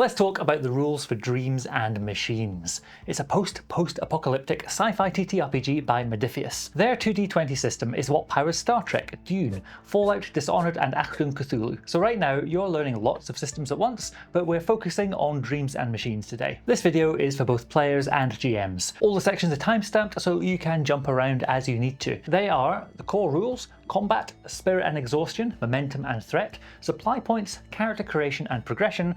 Let's talk about the rules for Dreams and Machines. It's a post-apocalyptic sci-fi TTRPG by Modiphius. Their 2D20 system is what powers Star Trek, Dune, Fallout, Dishonored and Achtung Cthulhu. So right now you're learning lots of systems at once, but we're focusing on Dreams and Machines today. This video is for both players and GMs. All the sections are timestamped so you can jump around as you need to. They are the core rules: combat, spirit and exhaustion, momentum and threat, supply points, character creation and progression,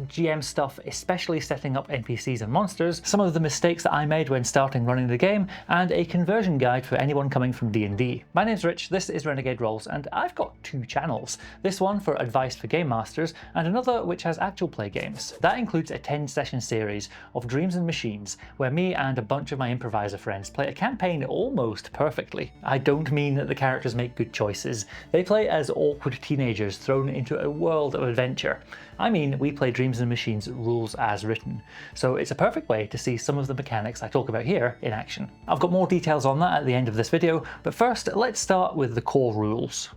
GM stuff, especially setting up NPCs and monsters, some of the mistakes that I made when starting running the game, and a conversion guide for anyone coming from D&D. My name's Rich, this is Renegade Rolls, and I've got two channels. This one for advice for game masters, and another which has actual play games. That includes a 10-session series of Dreams and Machines, where me and a bunch of my improviser friends play a campaign almost perfectly. I don't mean that the characters make good choices. They play as awkward teenagers thrown into a world of adventure. I mean, we play Dreams and Machines rules as written, so it's a perfect way to see some of the mechanics I talk about here in action. I've got more details on that at the end of this video, but first let's start with the core rules.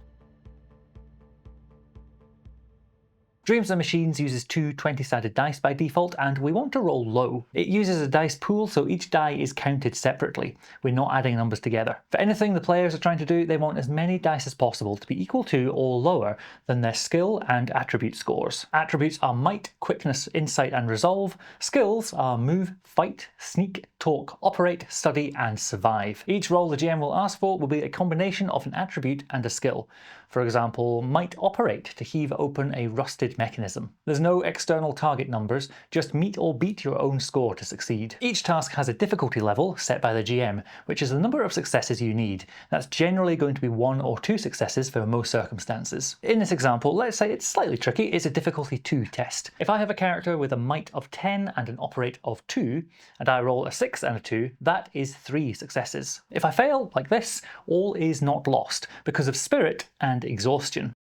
Dreams and Machines uses two 20-sided dice by default, and we want to roll low. It uses a dice pool, so each die is counted separately. We're not adding numbers together. For anything the players are trying to do, they want as many dice as possible to be equal to or lower than their skill and attribute scores. Attributes are might, quickness, insight and resolve. Skills are move, fight, sneak, talk, operate, study and survive. Each roll the GM will ask for will be a combination of an attribute and a skill. For example, might operate to heave open a rusted mechanism. There's no external target numbers, just meet or beat your own score to succeed. Each task has a difficulty level set by the GM, which is the number of successes you need. That's generally going to be 1 or 2 successes for most circumstances. In this example, let's say it's slightly tricky, it's a difficulty 2 test. If I have a character with a might of 10 and an operate of 2, and I roll a 6 and a 2, that is 3 successes. If I fail, like this, all is not lost because of spirit and exhaustion.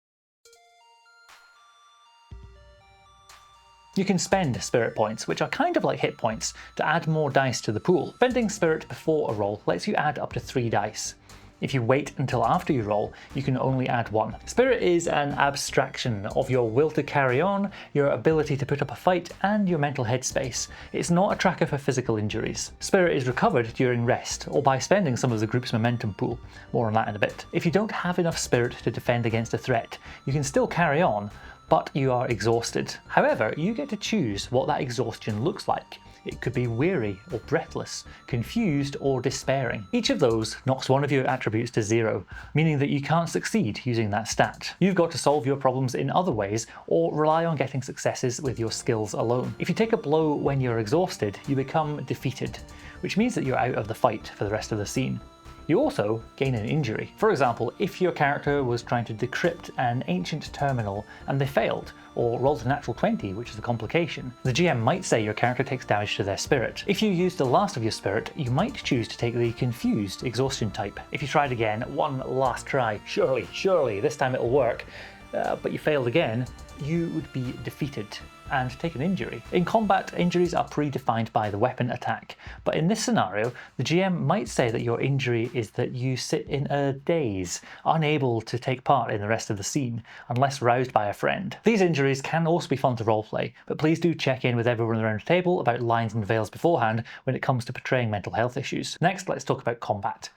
You can spend spirit points, which are kind of like hit points, to add more dice to the pool. Spending spirit before a roll lets you add up to 3 dice. If you wait until after you roll, you can only add 1. Spirit is an abstraction of your will to carry on, your ability to put up a fight, and your mental headspace. It's not a tracker for physical injuries. Spirit is recovered during rest, or by spending some of the group's momentum pool. More on that in a bit. If you don't have enough spirit to defend against a threat, you can still carry on, but you are exhausted. However, you get to choose what that exhaustion looks like. It could be weary or breathless, confused or despairing. Each of those knocks one of your attributes to 0, meaning that you can't succeed using that stat. You've got to solve your problems in other ways or rely on getting successes with your skills alone. If you take a blow when you're exhausted, you become defeated, which means that you're out of the fight for the rest of the scene. You also gain an injury. For example, if your character was trying to decrypt an ancient terminal and they failed, or rolled a natural 20, which is a complication, the GM might say your character takes damage to their spirit. If you used the last of your spirit, you might choose to take the confused exhaustion type. If you tried again, one last try, surely, this time it'll work, but you failed again, you would be defeated and take an injury. In combat, injuries are predefined by the weapon attack, but in this scenario, the GM might say that your injury is that you sit in a daze, unable to take part in the rest of the scene, unless roused by a friend. These injuries can also be fun to roleplay, but please do check in with everyone around the table about lines and veils beforehand when it comes to portraying mental health issues. Next, let's talk about combat.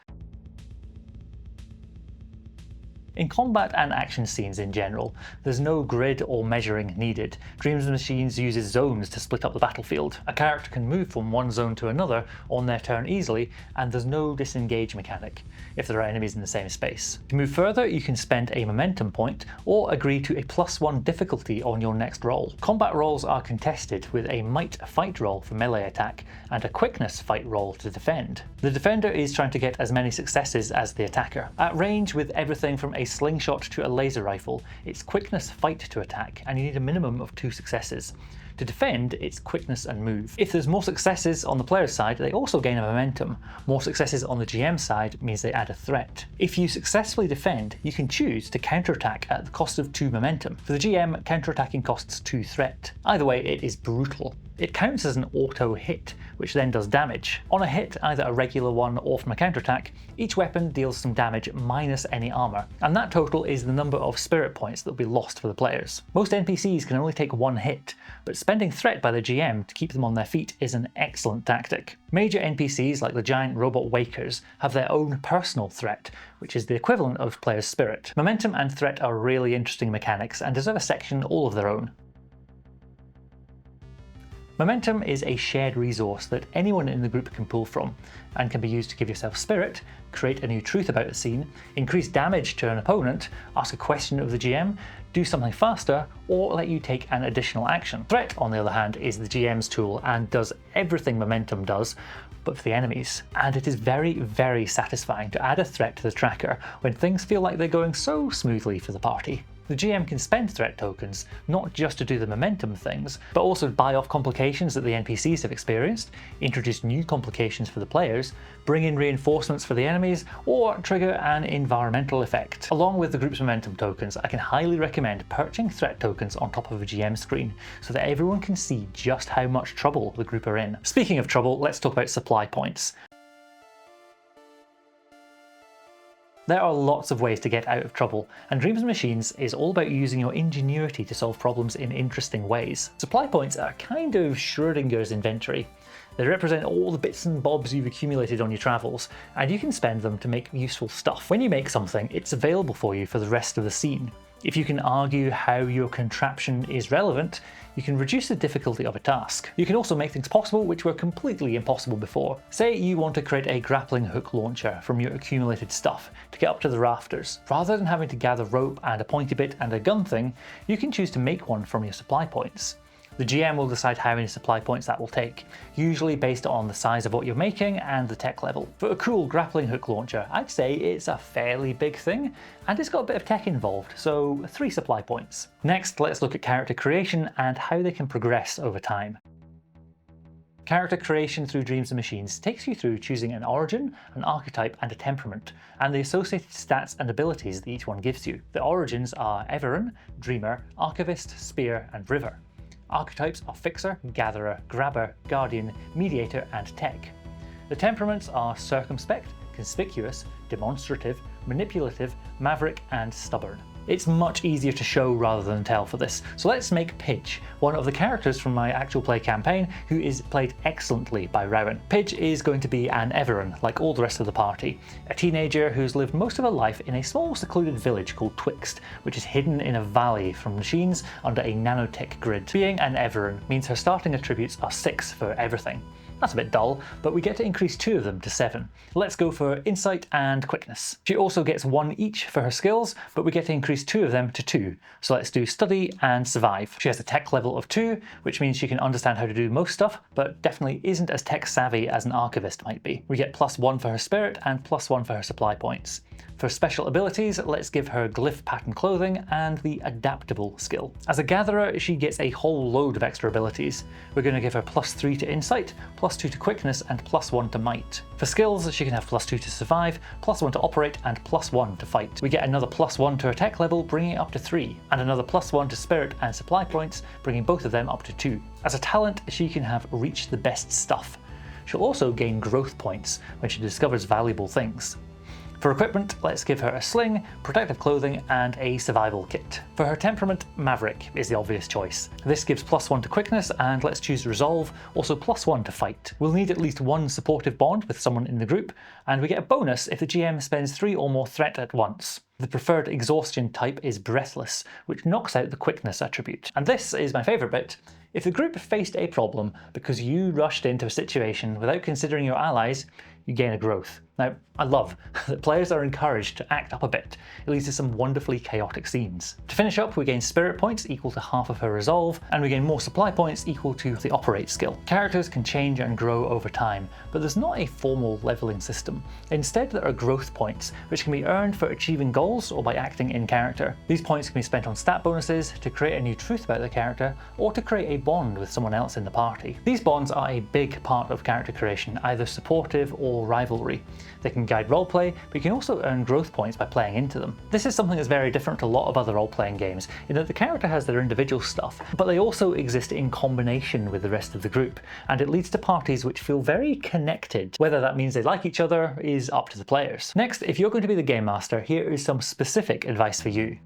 In combat and action scenes in general, there's no grid or measuring needed. Dreams and Machines uses zones to split up the battlefield. A character can move from one zone to another on their turn easily, and there's no disengage mechanic if there are enemies in the same space. To move further, you can spend a momentum point or agree to a +1 difficulty on your next roll. Combat rolls are contested with a might fight roll for melee attack and a quickness fight roll to defend. The defender is trying to get as many successes as the attacker. At range, with everything from a slingshot to a laser rifle, it's quickness fight to attack, and you need a minimum of 2 successes. To defend, it's quickness and move. If there's more successes on the player's side, they also gain a momentum. More successes on the GM side means they add a threat. If you successfully defend, you can choose to counterattack at the cost of 2 momentum. For the GM, counterattacking costs 2 threat. Either way, it is brutal. It counts as an auto hit, which then does damage. On a hit, either a regular one or from a counterattack, each weapon deals some damage minus any armor, and that total is the number of spirit points that will be lost for the players. Most NPCs can only take one hit, but spending threat by the GM to keep them on their feet is an excellent tactic. Major NPCs like the giant robot wakers have their own personal threat, which is the equivalent of players' spirit. Momentum and threat are really interesting mechanics and deserve a section all of their own. Momentum is a shared resource that anyone in the group can pull from, and can be used to give yourself spirit, create a new truth about the scene, increase damage to an opponent, ask a question of the GM, do something faster, or let you take an additional action. Threat, on the other hand, is the GM's tool and does everything momentum does, but for the enemies. And it is very, very satisfying to add a threat to the tracker when things feel like they're going so smoothly for the party. The GM can spend threat tokens, not just to do the momentum things, but also buy off complications that the NPCs have experienced, introduce new complications for the players, bring in reinforcements for the enemies, or trigger an environmental effect. Along with the group's momentum tokens, I can highly recommend perching threat tokens on top of a GM screen, so that everyone can see just how much trouble the group are in. Speaking of trouble, let's talk about supply points. There are lots of ways to get out of trouble, and Dreams and Machines is all about using your ingenuity to solve problems in interesting ways. Supply points are kind of Schrodinger's inventory. They represent all the bits and bobs you've accumulated on your travels, and you can spend them to make useful stuff. When you make something, it's available for you for the rest of the scene. If you can argue how your contraption is relevant, you can reduce the difficulty of a task. You can also make things possible which were completely impossible before. Say you want to create a grappling hook launcher from your accumulated stuff to get up to the rafters. Rather than having to gather rope and a pointy bit and a gun thing, you can choose to make one from your supply points. The GM will decide how many supply points that will take, usually based on the size of what you're making and the tech level. For a cool grappling hook launcher, I'd say it's a fairly big thing, and it's got a bit of tech involved, so 3 supply points. Next, let's look at character creation and how they can progress over time. Character creation through Dreams and Machines takes you through choosing an origin, an archetype and a temperament, and the associated stats and abilities that each one gives you. The origins are Everin, Dreamer, Archivist, Spear and River. Archetypes are Fixer, Gatherer, Grabber, Guardian, Mediator and Tech. The temperaments are Circumspect, Conspicuous, Demonstrative, Manipulative, Maverick and Stubborn. It's much easier to show rather than tell for this, so let's make Pidge, one of the characters from my actual play campaign, who is played excellently by Rowan. Pidge is going to be an Everin, like all the rest of the party, a teenager who's lived most of her life in a small secluded village called Twixt, which is hidden in a valley from machines under a nanotech grid. Being an Everin means her starting attributes are 6 for everything. That's a bit dull, but we get to increase 2 of them to 7. Let's go for Insight and Quickness. She also gets 1 each for her skills, but we get to increase 2 of them to 2. So let's do Study and Survive. She has a tech level of 2, which means she can understand how to do most stuff, but definitely isn't as tech savvy as an archivist might be. We get +1 for her spirit and +1 for her supply points. For special abilities, let's give her Glyph Pattern Clothing and the Adaptable skill. As a Gatherer, she gets a whole load of extra abilities. We're going to give her +3 to Insight, +2 to Quickness and +1 to Might. For skills, she can have +2 to Survive, +1 to Operate and +1 to Fight. We get another +1 to her tech level, bringing it up to 3, and another +1 to Spirit and Supply points, bringing both of them up to 2. As a talent, she can have Reach the Best Stuff. She'll also gain growth points when she discovers valuable things. For equipment, let's give her a sling, protective clothing and a survival kit. For her temperament, Maverick is the obvious choice. This gives +1 to quickness and let's choose Resolve, also +1 to fight. We'll need at least 1 supportive bond with someone in the group, and we get a bonus if the GM spends 3 or more threat at once. The preferred Exhaustion type is Breathless, which knocks out the quickness attribute. And this is my favourite bit. If the group faced a problem because you rushed into a situation without considering your allies, you gain a growth. Now, I love that players are encouraged to act up a bit. It leads to some wonderfully chaotic scenes. To finish up, we gain spirit points equal to half of her resolve, and we gain more supply points equal to the operate skill. Characters can change and grow over time, but there's not a formal leveling system. Instead, there are growth points, which can be earned for achieving goals or by acting in character. These points can be spent on stat bonuses, to create a new truth about the character, or to create a bond with someone else in the party. These bonds are a big part of character creation, either supportive or or rivalry. They can guide roleplay, but you can also earn growth points by playing into them. This is something that's very different to a lot of other role-playing games, in that the character has their individual stuff, but they also exist in combination with the rest of the group, and it leads to parties which feel very connected. Whether that means they like each other is up to the players. Next, if you're going to be the game master, here is some specific advice for you.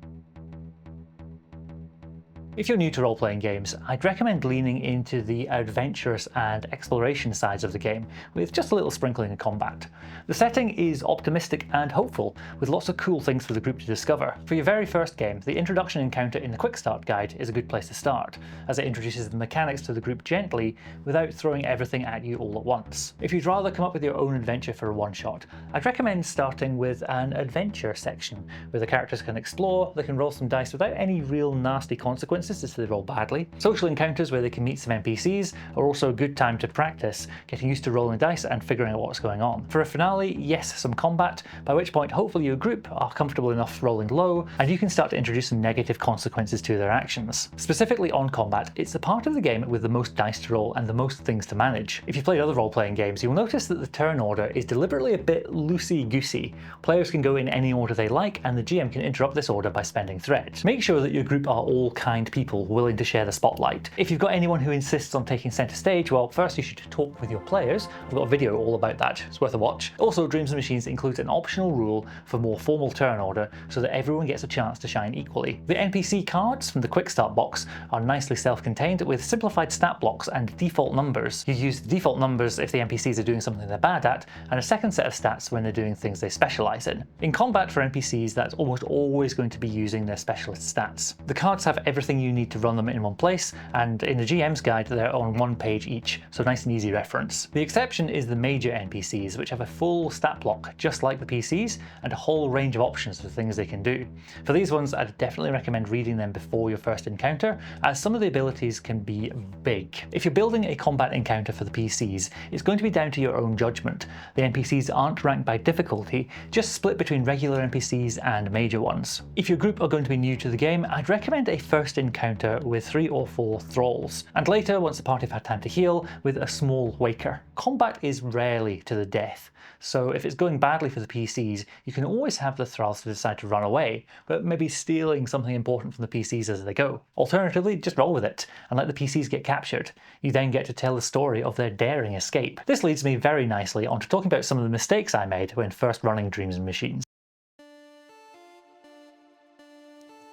If you're new to role-playing games, I'd recommend leaning into the adventurous and exploration sides of the game, with just a little sprinkling of combat. The setting is optimistic and hopeful, with lots of cool things for the group to discover. For your very first game, the introduction encounter in the Quick Start Guide is a good place to start, as it introduces the mechanics to the group gently without throwing everything at you all at once. If you'd rather come up with your own adventure for a one-shot, I'd recommend starting with an adventure section, where the characters can explore, they can roll some dice without any real nasty consequences if they roll badly. Social encounters where they can meet some NPCs are also a good time to practice getting used to rolling dice and figuring out what's going on. For a finale, yes, some combat, by which point hopefully your group are comfortable enough rolling low and you can start to introduce some negative consequences to their actions. Specifically on combat, it's the part of the game with the most dice to roll and the most things to manage. If you've played other role-playing games, you'll notice that the turn order is deliberately a bit loosey-goosey. Players can go in any order they like and the GM can interrupt this order by spending threat. Make sure that your group are all kind people willing to share the spotlight. If you've got anyone who insists on taking centre stage, well, first you should talk with your players. I've got a video all about that, it's worth a watch. Also, Dreams and Machines includes an optional rule for more formal turn order so that everyone gets a chance to shine equally. The NPC cards from the Quick Start box are nicely self-contained with simplified stat blocks and default numbers. You use the default numbers if the NPCs are doing something they're bad at, and a second set of stats when they're doing things they specialise in. In combat for NPCs, that's almost always going to be using their specialist stats. The cards have everything you need to run them in one place, and in the GM's guide they're on one page each, so nice and easy reference. The exception is the major NPCs, which have a full stat block just like the PCs and a whole range of options for things they can do. For these ones, I'd definitely recommend reading them before your first encounter, as some of the abilities can be big. If you're building a combat encounter for the PCs, it's going to be down to your own judgment. The NPCs aren't ranked by difficulty, just split between regular NPCs and major ones. If your group are going to be new to the game, I'd recommend a first encounter with 3 or 4 thralls, and later, once the party have had time to heal, with a small waker. Combat is rarely to the death, so if it's going badly for the PCs, you can always have the thralls to decide to run away, but maybe stealing something important from the PCs as they go. Alternatively, just roll with it and let the PCs get captured. You then get to tell the story of their daring escape. This leads me very nicely onto talking about some of the mistakes I made when first running Dreams and Machines.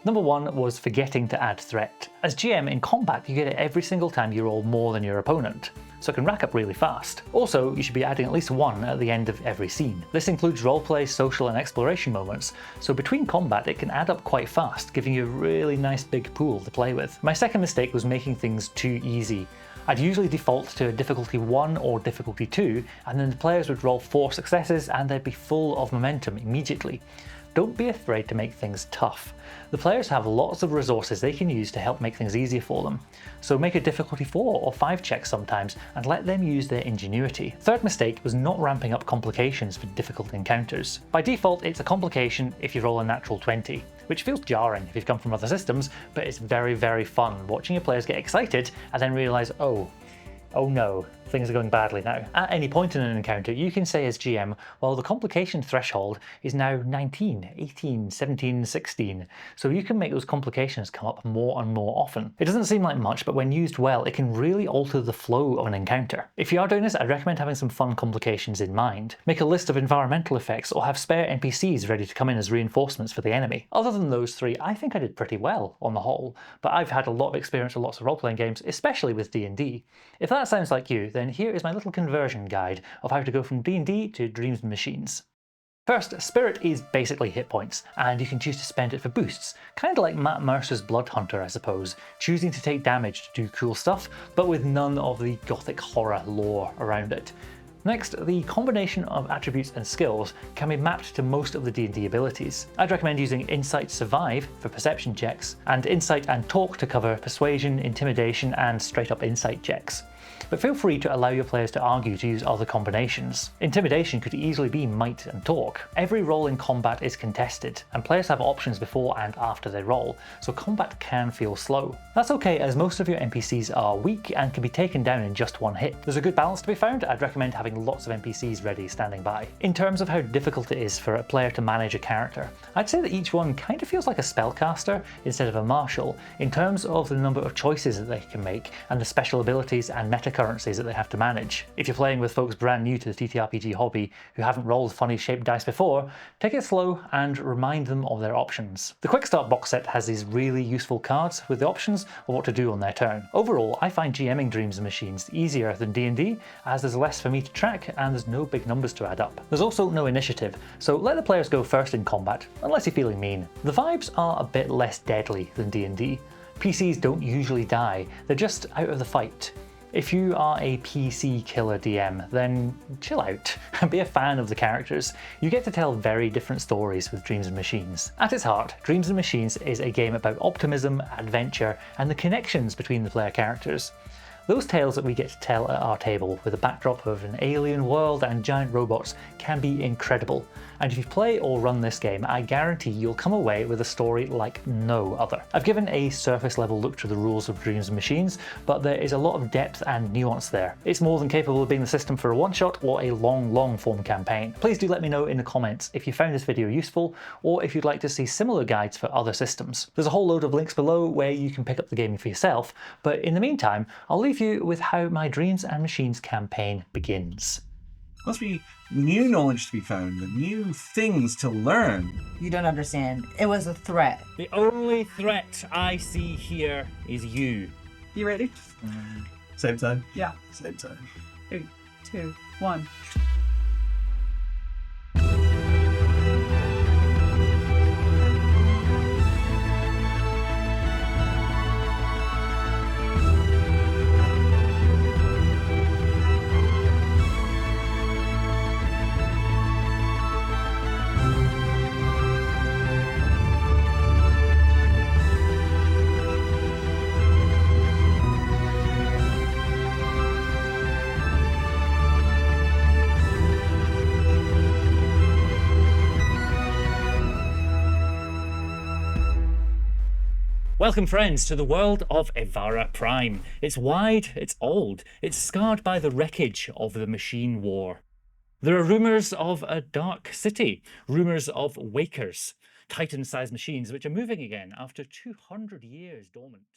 Number 1 was forgetting to add threat. As GM in combat, you get it every single time you roll more than your opponent, so it can rack up really fast. Also, you should be adding at least 1 at the end of every scene. This includes roleplay, social and exploration moments, so between combat it can add up quite fast, giving you a really nice big pool to play with. My second mistake was making things too easy. I'd usually default to a difficulty 1 or difficulty 2, and then the players would roll 4 successes and they'd be full of momentum immediately. Don't be afraid to make things tough. The players have lots of resources they can use to help make things easier for them, so make a difficulty 4 or 5 check sometimes and let them use their ingenuity. Third mistake was not ramping up complications for difficult encounters. By default, it's a complication if you roll a natural 20, which feels jarring if you've come from other systems, but it's very, very fun watching your players get excited and then realise, oh no, things are going badly now. At any point in an encounter, you can say as GM, well, the complication threshold is now 19, 18, 17, 16, so you can make those complications come up more and more often. It doesn't seem like much, but when used well, it can really alter the flow of an encounter. If you are doing this, I'd recommend having some fun complications in mind. Make a list of environmental effects or have spare NPCs ready to come in as reinforcements for the enemy. Other than those 3, I think I did pretty well on the whole, but I've had a lot of experience with lots of role-playing games, especially with D&D. If that sounds like you, then here is my little conversion guide of how to go from D&D to Dreams and Machines. First, Spirit is basically hit points, and you can choose to spend it for boosts, kind of like Matt Mercer's Blood Hunter, I suppose, choosing to take damage to do cool stuff, but with none of the gothic horror lore around it. Next, the combination of attributes and skills can be mapped to most of the D&D abilities. I'd recommend using Insight Survive for perception checks, and Insight and Talk to cover persuasion, intimidation, and straight up insight checks. but feel free to allow your players to argue to use other combinations. Intimidation could easily be might and talk. Every roll in combat is contested, and players have options before and after they roll, so combat can feel slow. That's okay, as most of your NPCs are weak and can be taken down in just one hit. There's a good balance to be found. I'd recommend having lots of NPCs ready standing by. In terms of how difficult it is for a player to manage a character, I'd say that each one kind of feels like a spellcaster instead of a martial, in terms of the number of choices that they can make and the special abilities and meta currencies that they have to manage. If you're playing with folks brand new to the TTRPG hobby who haven't rolled funny shaped dice before, take it slow and remind them of their options. The Quick Start box set has these really useful cards with the options of what to do on their turn. Overall, I find GMing Dreams and Machines easier than D&D, as there's less for me to track and there's no big numbers to add up. There's also no initiative, so let the players go first in combat, unless you're feeling mean. The vibes are a bit less deadly than D&D. PCs don't usually die, they're just out of the fight. If you are a PC killer DM, then chill out and be a fan of the characters. You get to tell very different stories with Dreams and Machines. At its heart, Dreams and Machines is a game about optimism, adventure, and the connections between the player characters. Those tales that we get to tell at our table with a backdrop of an alien world and giant robots can be incredible. And if you play or run this game, I guarantee you'll come away with a story like no other. I've given a surface level look to the rules of Dreams and Machines, but there is a lot of depth and nuance there. It's more than capable of being the system for a one-shot or a long form campaign. Please do let me know in the comments if you found this video useful, or if you'd like to see similar guides for other systems. There's a whole load of links below where you can pick up the game for yourself, but in the meantime, I'll leave you with how my Dreams and Machines campaign begins. Must be new knowledge to be found and new things to learn. You don't understand. It was a threat. The only threat I see here is you. You ready? Same time? Yeah. Same time. 3, 2, 1. Welcome friends to the world of Evara Prime. It's wide, it's old, it's scarred by the wreckage of the machine war. There are rumours of a dark city, rumours of wakers, Titan-sized machines which are moving again after 200 years dormant.